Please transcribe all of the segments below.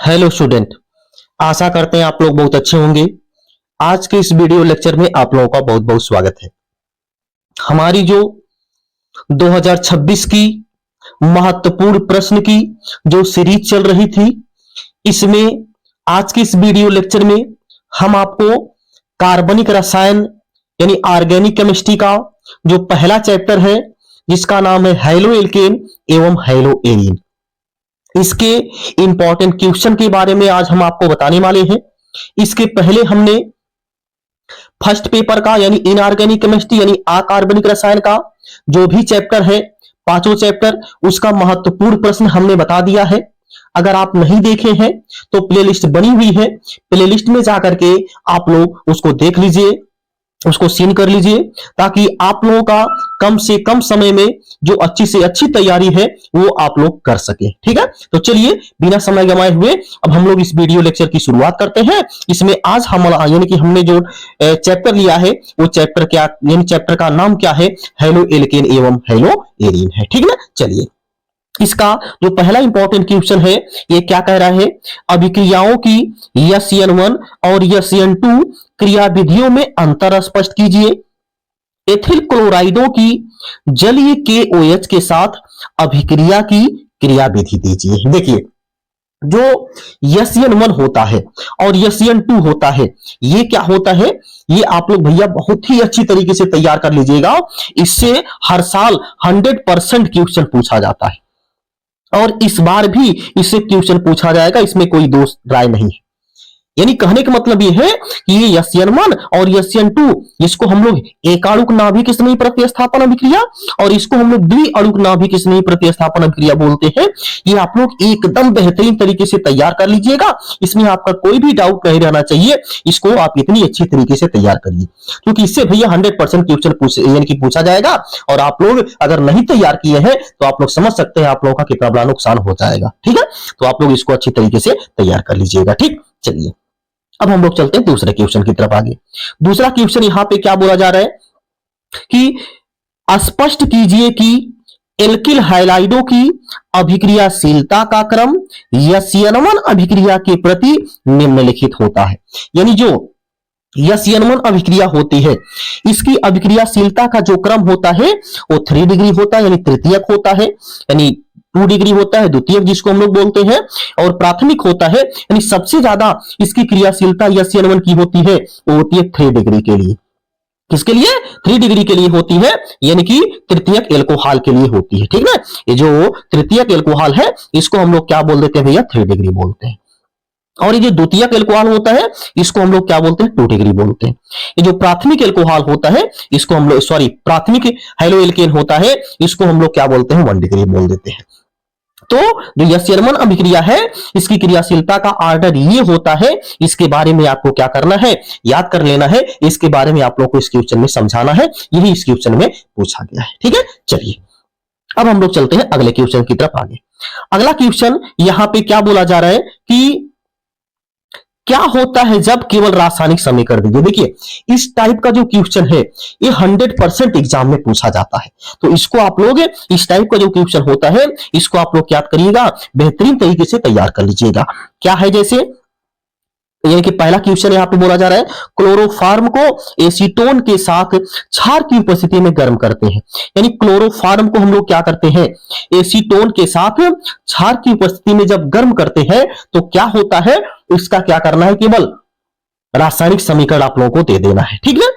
Hello student, आशा करते हैं आप लोग बहुत अच्छे होंगे। आज के इस वीडियो लेक्चर में आप लोगों का बहुत बहुत स्वागत है। हमारी जो 2026 की महत्वपूर्ण प्रश्न की जो सीरीज चल रही थी, इसमें आज के इस वीडियो लेक्चर में हम आपको कार्बनिक रसायन यानी ऑर्गेनिक केमिस्ट्री का जो पहला चैप्टर है, जिसका नाम है हैलो एल्केन एवं हैलो एरीन, इसके इंपॉर्टेंट क्वेश्चन के बारे में आज हम आपको बताने वाले हैं। इसके पहले हमने फर्स्ट पेपर का यानी इनऑर्गेनिक केमिस्ट्री यानी अकार्बनिक रसायन का जो भी चैप्टर है, पांचों चैप्टर, उसका महत्वपूर्ण प्रश्न हमने बता दिया है। अगर आप नहीं देखे हैं तो प्लेलिस्ट बनी हुई है, प्लेलिस्ट में जाकर के आप लोग उसको देख लीजिए, उसको सीन कर लीजिए, ताकि आप लोगों का कम से कम समय में जो अच्छी से अच्छी तैयारी है वो आप लोग कर सके। ठीक है, तो चलिए बिना समय गंवाए हुए अब हम लोग इस वीडियो लेक्चर की शुरुआत करते हैं। इसमें आज हम यानी कि हमने जो चैप्टर लिया है वो चैप्टर क्या, यानी चैप्टर का नाम क्या है, हैलो एल्केन एवं हैलो एरीन है। ठीक ना, चलिए इसका जो पहला इंपॉर्टेंट क्वेश्चन है ये क्या कह रहा है, अभिक्रियाओं की SN1 और SN2 क्रिया विधियों में अंतर स्पष्ट कीजिए। एथिल क्लोराइडों की जलीय KOH के साथ अभिक्रिया की क्रिया विधि दीजिए। देखिए, जो SN1 होता है और SN2 होता है, ये क्या होता है, ये आप लोग भैया बहुत ही अच्छी तरीके से तैयार कर लीजिएगा। इससे हर साल 100% क्वेश्चन पूछा जाता है और इस बार भी इससे क्वेश्चन पूछा जाएगा, इसमें कोई दोष राय नहीं है। यानी कहने का मतलब ये है कि ये SN1 और SN2, इसको हम लोग एक अणुक नाभिक स्नेही प्रतिस्थापन अभिक्रिया और इसको हम लोग द्विअणुक नाभिक स्नेही प्रतिस्थापन अभिक्रिया बोलते हैं। ये आप लोग एकदम बेहतरीन तरीके से तैयार कर लीजिएगा, इसमें आपका कोई भी डाउट नहीं रहना चाहिए। इसको आप इतनी अच्छी तरीके से तैयार करिए, क्योंकि इससे भैया 100% क्वेश्चन यानी कि पूछा जाएगा। और आप लोग अगर नहीं तैयार किए हैं तो आप लोग समझ सकते हैं आप लोगों का कितना बड़ा नुकसान हो जाएगा। ठीक है, तो आप लोग इसको अच्छी तरीके से तैयार कर लीजिएगा। ठीक, चलिए अब हम लोग चलते हैं दूसरे क्वेश्चन की तरफ आगे। दूसरा क्वेश्चन यहां पे क्या बोला जा रहा है कि स्पष्ट कीजिए कि एल्किल हाइलाइडों की अभिक्रियाशीलता का क्रम SN1 अभिक्रिया के प्रति निम्नलिखित होता है। यानी जो SN1 अभिक्रिया होती है, इसकी अभिक्रियाशीलता का जो क्रम होता है वो 3 डिग्री होता है, यानी तृतीयक होता है, यानी 2 डिग्री होता है द्वितीयक जिसको हम लोग बोलते हैं, और प्राथमिक होता है, यानी सबसे ज्यादा इसकी क्रियाशीलता SN1 की होती है वो होती है 3 डिग्री के लिए। किसके लिए? 3 डिग्री के लिए होती है, यानी कि तृतीयक एल्कोहल के लिए होती है। ठीक ना, ये जो तृतीयक एल्कोहल है इसको हम लोग क्या बोल देते हैं भैया, 3 डिग्री बोलते हैं। और ये जो द्वितीयक एल्कोहल होता है इसको हम लोग क्या बोलते हैं, 2 डिग्री बोलते हैं। ये जो प्राथमिक एल्कोहल होता है इसको हम लोग प्राथमिक हैलो एल्केन होता है इसको हम लोग क्या बोलते हैं, 1 डिग्री बोल देते हैं। तो जो SN1 अभिक्रिया है इसकी क्रियाशीलता का ऑर्डर ये होता है, इसके बारे में आपको क्या करना है, याद कर लेना है, इसके बारे में आप लोग को इस क्वेश्चन में समझाना है, यही इस क्वेश्चन में पूछा गया है। ठीक है, चलिए अब हम लोग चलते हैं अगले क्वेश्चन की तरफ आगे। अगला क्वेश्चन यहां पे क्या बोला जा रहा है कि क्या होता है जब केवल रासायनिक समीकरण दीजिए। देखिए इस टाइप का जो क्वेश्चन है ये 100% एग्जाम में पूछा जाता है, तो इसको आप लोग इस टाइप का जो क्वेश्चन होता है इसको आप लोग क्या करिएगा, बेहतरीन तरीके से तैयार कर लीजिएगा। क्या है, जैसे यानी कि पहला क्वेश्चन यहां पे बोला जा रहा है, क्लोरोफॉर्म को एसीटोन के साथ क्षार की उपस्थिति में गर्म करते हैं। यानी क्लोरोफॉर्म को हम लोग क्या करते हैं, एसीटोन के साथ क्षार की उपस्थिति में जब गर्म करते हैं तो क्या होता है, इसका क्या करना है, केवल रासायनिक समीकरण आप लोगों को दे देना है। ठीक है,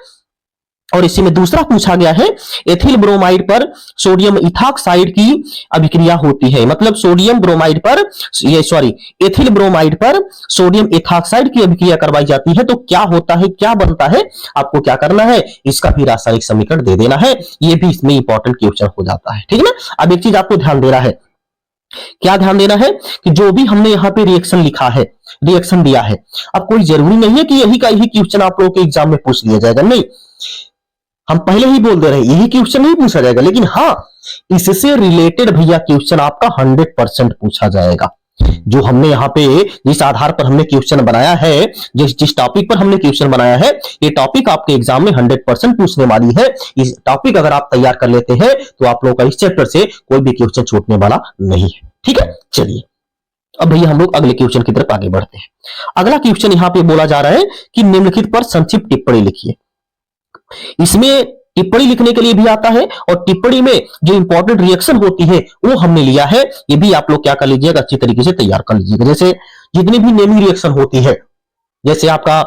और इसी में दूसरा पूछा गया है, एथिल ब्रोमाइड पर सोडियम इथॉक्साइड की अभिक्रिया होती है। मतलब सोडियम ब्रोमाइड पर एथिल ब्रोमाइड पर सोडियम इथॉक्साइड की अभिक्रिया करवाई जाती है तो क्या होता है, क्या बनता है, आपको क्या करना है, इसका भी रासायनिक समीकरण दे देना है। ये भी इसमें इंपॉर्टेंट क्वेश्चन हो जाता है। ठीक है ना, अब एक चीज आपको ध्यान देना है, क्या ध्यान देना है कि जो भी हमने यहाँ पे रिएक्शन लिखा है, रिएक्शन दिया है, अब कोई जरूरी नहीं है कि यही का यही क्वेश्चन आप लोगों के एग्जाम में पूछ लिया जाएगा, नहीं, हम पहले ही बोल दे रहे हैं यही क्वेश्चन नहीं पूछा जाएगा, लेकिन हाँ इससे रिलेटेड भैया क्वेश्चन आपका 100% पूछा जाएगा। जो हमने यहाँ पे जिस आधार पर हमने क्वेश्चन बनाया है, जिस टॉपिक पर हमने क्वेश्चन बनाया है, ये टॉपिक आपके एग्जाम में 100% पूछने वाली है। इस टॉपिक अगर आप तैयार कर लेते हैं तो आप लोगों का इस चैप्टर से कोई भी क्वेश्चन छूटने वाला नहीं है। ठीक है, चलिए अब भैया हम लोग अगले क्वेश्चन की तरफ आगे बढ़ते हैं। अगला क्वेश्चन यहाँ पे बोला जा रहा है कि निम्नलिखित पर संक्षिप्त टिप्पणी लिखिए। इसमें टिप्पणी लिखने के लिए भी आता है और टिप्पणी में जो इंपॉर्टेंट रिएक्शन होती है वो हमने लिया है। ये भी आप लोग क्या कर लीजिएगा, अच्छी तरीके से तैयार कर लीजिएगा। जैसे जितनी भी नेमिंग रिएक्शन होती है, जैसे आपका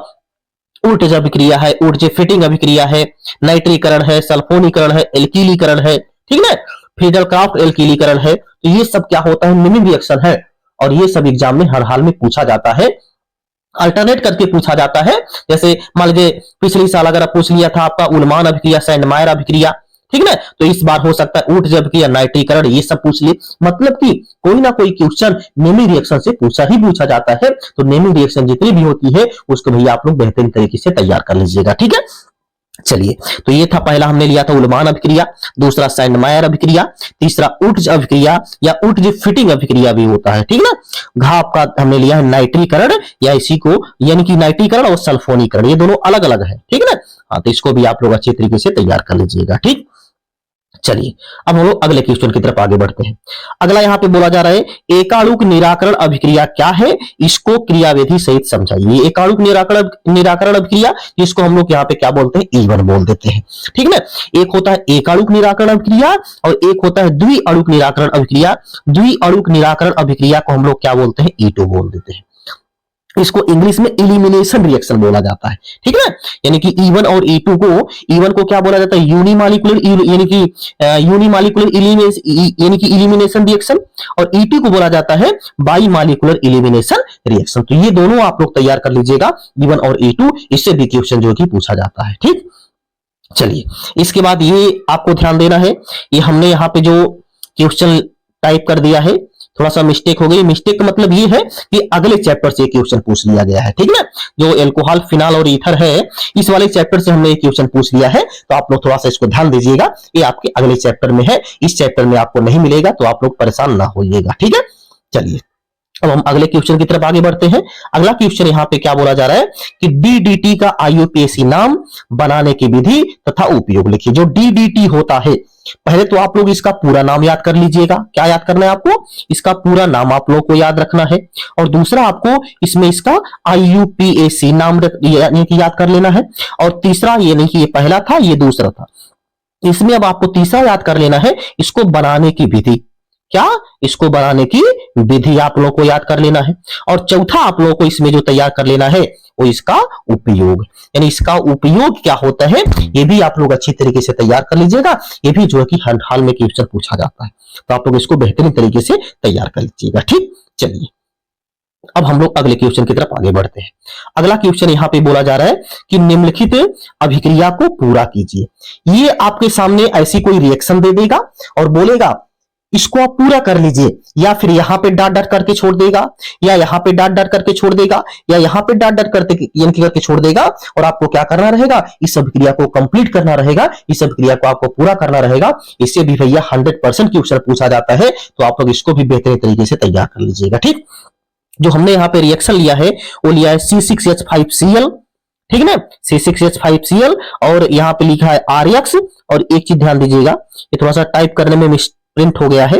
ऊर्जा अभिक्रिया है, ऊर्जा फिटिंग अभिक्रिया है, नाइट्रीकरण है, सल्फोनीकरण है, एल्कीलीकरण है, ठीक है, फ्रीडल क्राफ्ट एल्कीलीकरण है, तो ये सब क्या होता है, नेमिंग रिएक्शन है। और ये सब एग्जाम में हर हाल में पूछा जाता है, अल्टरनेट करके पूछा जाता है। जैसे मान लीजिए पिछले साल अगर पूछ लिया था आपका उलमान अभिक्रिया, सैंडमायर अभिक्रिया, ठीक है, तो इस बार हो सकता है ऊर्जा अभिक्रिया, नाइट्रीकरण, ये सब पूछ ले। मतलब कि कोई ना कोई क्वेश्चन नेमिंग रिएक्शन से पूछा जाता है। तो नेमिंग रिएक्शन जितनी भी होती है उसको भैया आप लोग बेहतरीन तरीके से तैयार कर लीजिएगा, ठीक है। चलिए, तो ये था पहला हमने लिया था उलमान अभिक्रिया, दूसरा सैंडमायर अभिक्रिया, तीसरा ऊर्ज अभिक्रिया या ऊर्ज फिटिंग अभिक्रिया भी होता है, ठीक है ना। घाव का हमने लिया है नाइट्रीकरण, या इसी को यानी कि नाइट्रीकरण और सल्फोनीकरण, ये दोनों अलग अलग है, ठीक है ना। हाँ, तो इसको भी आप लोग अच्छे तरीके से तैयार कर लीजिएगा, ठीक। चलिए, अब हम लोग अगले क्वेश्चन की तरफ आगे बढ़ते हैं। अगला यहाँ पे बोला जा रहा है एकाणुक निराकरण अभिक्रिया क्या है, इसको क्रियाविधि सहित समझाइए। एकाणुक निराकरण अभिक्रिया, जिसको हम लोग यहाँ पे क्या बोलते हैं, E1 बोल देते हैं, ठीक है ना। एक होता है एकाणुक निराकरण अभिक्रिया और एक होता है द्विअणुक निराकरण अभिक्रिया। द्विअणुक निराकरण अभिक्रिया को हम लोग क्या बोलते हैं, E2 बोल देते हैं। इसको इंग्लिश में इलिमिनेशन रिएक्शन बोला जाता है, ठीक है। यानी कि E1 और E2 को, E1 को क्या बोला जाता है, यूनिमॉलिक्यूलर यानी कि यूनिमॉलिक्यूलर यानी कि इलिमिनेशन रिएक्शन, और E2 को बोला जाता है बाईमॉलिक्यूलर इलिमिनेशन रिएक्शन। तो ये दोनों आप लोग तैयार कर लीजिएगा, E1 और E2, इससे भी क्वेश्चन जो कि पूछा जाता है, ठीक। चलिए, इसके बाद ये आपको ध्यान देना है, ये हमने यहाँ पे जो क्वेश्चन टाइप कर दिया है, थोड़ा सा मिस्टेक हो गई। मिस्टेक का मतलब ये है कि अगले चैप्टर से क्वेश्चन पूछ लिया गया है, ठीक है ना। जो एल्कोहल, फिनाल और ईथर है, इस वाले चैप्टर से हमने क्वेश्चन पूछ लिया है, तो आप लोग थोड़ा सा इसको ध्यान दीजिएगा। ये आपके अगले चैप्टर में है, इस चैप्टर में आपको नहीं मिलेगा, तो आप लोग परेशान ना होइएगा, ठीक है। चलिए, अब हम अगले क्वेश्चन की तरफ आगे बढ़ते हैं। अगला क्वेश्चन यहाँ पे क्या बोला जा रहा है कि DDT का IUPAC नाम, बनाने की विधि तथा उपयोग लिखिए। जो DDT होता है, पहले तो आप लोग इसका पूरा नाम याद कर लीजिएगा। क्या याद करना है आपको, इसका पूरा नाम आप लोग को याद रखना है। और दूसरा आपको इसमें इसका IUPAC नाम यानी कि याद कर लेना है। और तीसरा, ये नहीं कि ये पहला था, ये दूसरा था, इसमें अब आपको तीसरा याद कर लेना है, इसको बनाने की विधि। क्या, इसको बनाने की विधि आप लोगों को याद कर लेना है। और चौथा आप लोगों को इसमें जो तैयार कर लेना है वो इसका उपयोग, यानी इसका उपयोग क्या होता है, ये भी आप लोग अच्छी तरीके से तैयार कर लीजिएगा। ये भी जो है कि हर हाल में क्वेश्चन पूछा जाता है, तो आप लोग इसको बेहतरीन तरीके से तैयार कर लीजिएगा, ठीक। चलिए, अब हम लोग अगले क्वेश्चन की तरफ आगे बढ़ते हैं। अगला क्वेश्चन यहाँ पे बोला जा रहा है कि निम्नलिखित अभिक्रिया को पूरा कीजिए। ये आपके सामने ऐसी कोई रिएक्शन दे देगा और बोलेगा इसको आप पूरा कर लीजिए, या फिर यहाँ पे डॉट डॉट करके छोड़ देगा, या यहाँ पे डॉट डॉट करके छोड़ देगा, या यहाँ पे डॉट डॉट करके छोड़ देगा। और आपको क्या करना रहेगा, इस अभिक्रिया को कंप्लीट करना रहेगा, इस अभिक्रिया को आपको पूरा करना रहेगा। इससे भी भैया 100% क्वेश्चन पूछा जाता है, तो आप लोग इसको भी बेहतरीन तरीके से तैयार कर लीजिएगा, ठीक। जो हमने यहाँ पे रिएक्शन लिया है वो लिया है C6H5Cl, ठीक है ना, C6H5Cl, और यहाँ पे लिखा है RX। और एक चीज ध्यान दीजिएगा, ये थोड़ा सा टाइप करने में प्रिंट हो गया है,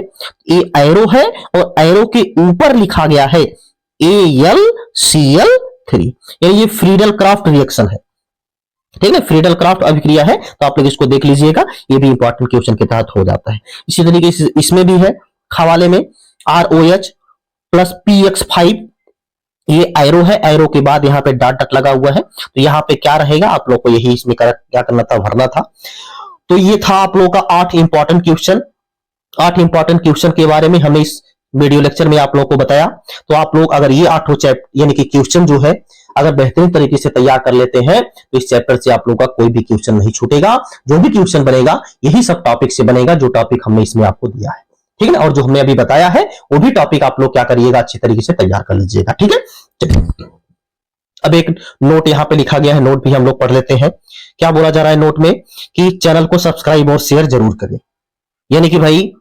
ये एरो है और एरो के ऊपर लिखा गया है AlCl3, यानी ये फ्रीडल क्राफ्ट रिएक्शन है, ठीक है, फ्रीडल क्राफ्ट अभिक्रिया है। तो आप लोग इसको देख लीजिएगा, ये भी इंपॉर्टेंट क्वेश्चन के तहत हो जाता है। इसी तरीके से इसमें भी है हवाले में ROH प्लस PX5, ये एरो है, एरो के बाद यहाँ पे डॉट डॉट लगा हुआ है। तो यहाँ पे क्या रहेगा, आप लोग को यही इसमें क्या करना था, भरना था। तो ये था आप लोगों का 8 इंपॉर्टेंट क्वेश्चन। 8 इंपॉर्टेंट क्वेश्चन के बारे में हमने इस वीडियो लेक्चर में आप लोगों को बताया। तो आप लोग अगर ये 8 चैप्टर यानी कि क्वेश्चन जो है अगर बेहतरीन तरीके से तैयार कर लेते हैं, तो इस चैप्टर से आप लोग का कोई भी क्वेश्चन नहीं छूटेगा। जो भी क्वेश्चन बनेगा यही सब टॉपिक से बनेगा, जो टॉपिक हमने इसमें आपको दिया है, ठीक है ना। और जो हमने अभी बताया है वो भी टॉपिक आप लोग क्या करिएगा, अच्छी तरीके से तैयार कर लीजिएगा, ठीक है। चलिए, अब एक नोट यहाँ पे लिखा गया है, नोट भी हम लोग पढ़ लेते हैं। क्या बोला जा रहा है नोट में कि चैनल को सब्सक्राइब और शेयर जरूर करें। यानी कि भाई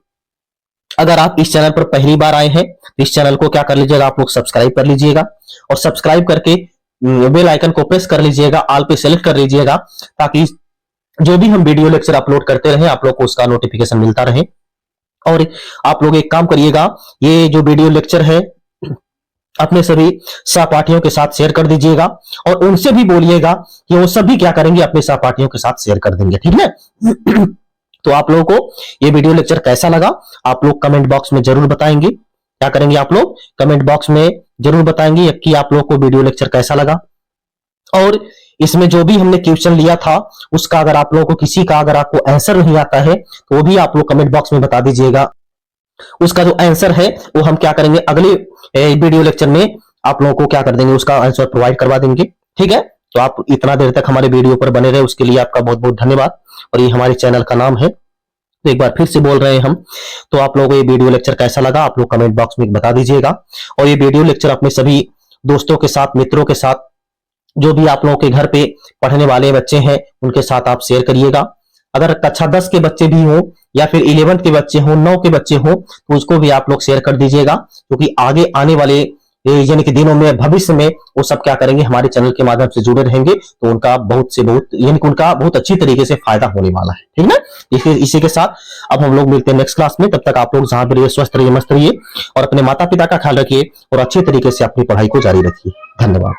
अगर आप इस चैनल पर पहली बार आए हैं तो इस चैनल को क्या कर लीजिएगा, आप लोग सब्सक्राइब कर लीजिएगा, और सब्सक्राइब करके बेल आइकन को प्रेस कर लीजिएगा, ऑल पे सेलेक्ट कर लीजिएगा, ताकि जो भी हम वीडियो लेक्चर अपलोड करते रहे आप लोग को उसका नोटिफिकेशन मिलता रहे। और आप लोग एक काम करिएगा, ये जो वीडियो लेक्चर है अपने सभी सहपाठियों के साथ शेयर कर दीजिएगा और उनसे भी बोलिएगा कि वो सभी क्या करेंगे, अपने सहपाठियों के साथ शेयर कर देंगे, ठीक है। तो आप लोगों को ये वीडियो लेक्चर कैसा लगा आप लोग कमेंट बॉक्स में जरूर बताएंगे। क्या करेंगे आप लोग, कमेंट बॉक्स में जरूर बताएंगे कि आप लोगों को वीडियो लेक्चर कैसा लगा। और इसमें जो भी हमने क्वेश्चन लिया था उसका अगर आप लोगों को किसी का अगर आपको आंसर नहीं आता है तो वो भी आप लोग कमेंट बॉक्स में बता दीजिएगा। उसका जो आंसर है वो हम क्या करेंगे, अगले वीडियो लेक्चर में आप लोगों को क्या कर देंगे, उसका आंसर प्रोवाइड करवा देंगे, ठीक है। तो आप इतना देर तक हमारे वीडियो पर बने रहे उसके लिए आपका बहुत बहुत धन्यवाद। और ये हमारे चैनल का नाम है, तो एक बार फिर से बोल रहे हैं हम। तो आप लोगों को ये वीडियो लेक्चर कैसा लगा आप लोग कमेंट बॉक्स में बता दीजिएगा। और ये वीडियो लेक्चर अपने सभी दोस्तों के साथ, मित्रों के साथ, जो भी आप लोगों के घर पे पढ़ने वाले बच्चे हैं उनके साथ आप शेयर करिएगा। अगर कक्षा 10 के बच्चे भी हो या फिर 11th के बच्चे हो, 9 के बच्चे हो, तो उसको भी आप लोग शेयर कर दीजिएगा, क्योंकि आगे आने वाले यानी कि दिनों में, भविष्य में वो सब क्या करेंगे, हमारे चैनल के माध्यम से जुड़े रहेंगे, तो उनका बहुत से बहुत यानी कि उनका बहुत अच्छी तरीके से फायदा होने वाला है, ठीक ना। इसी के साथ अब हम लोग मिलते हैं नेक्स्ट क्लास में। तब तक आप लोग जहां पर रहिए स्वस्थ रहिए, मस्त रहिए और अपने माता पिता का ख्याल रखिए और अच्छे तरीके से अपनी पढ़ाई को जारी रखिए। धन्यवाद।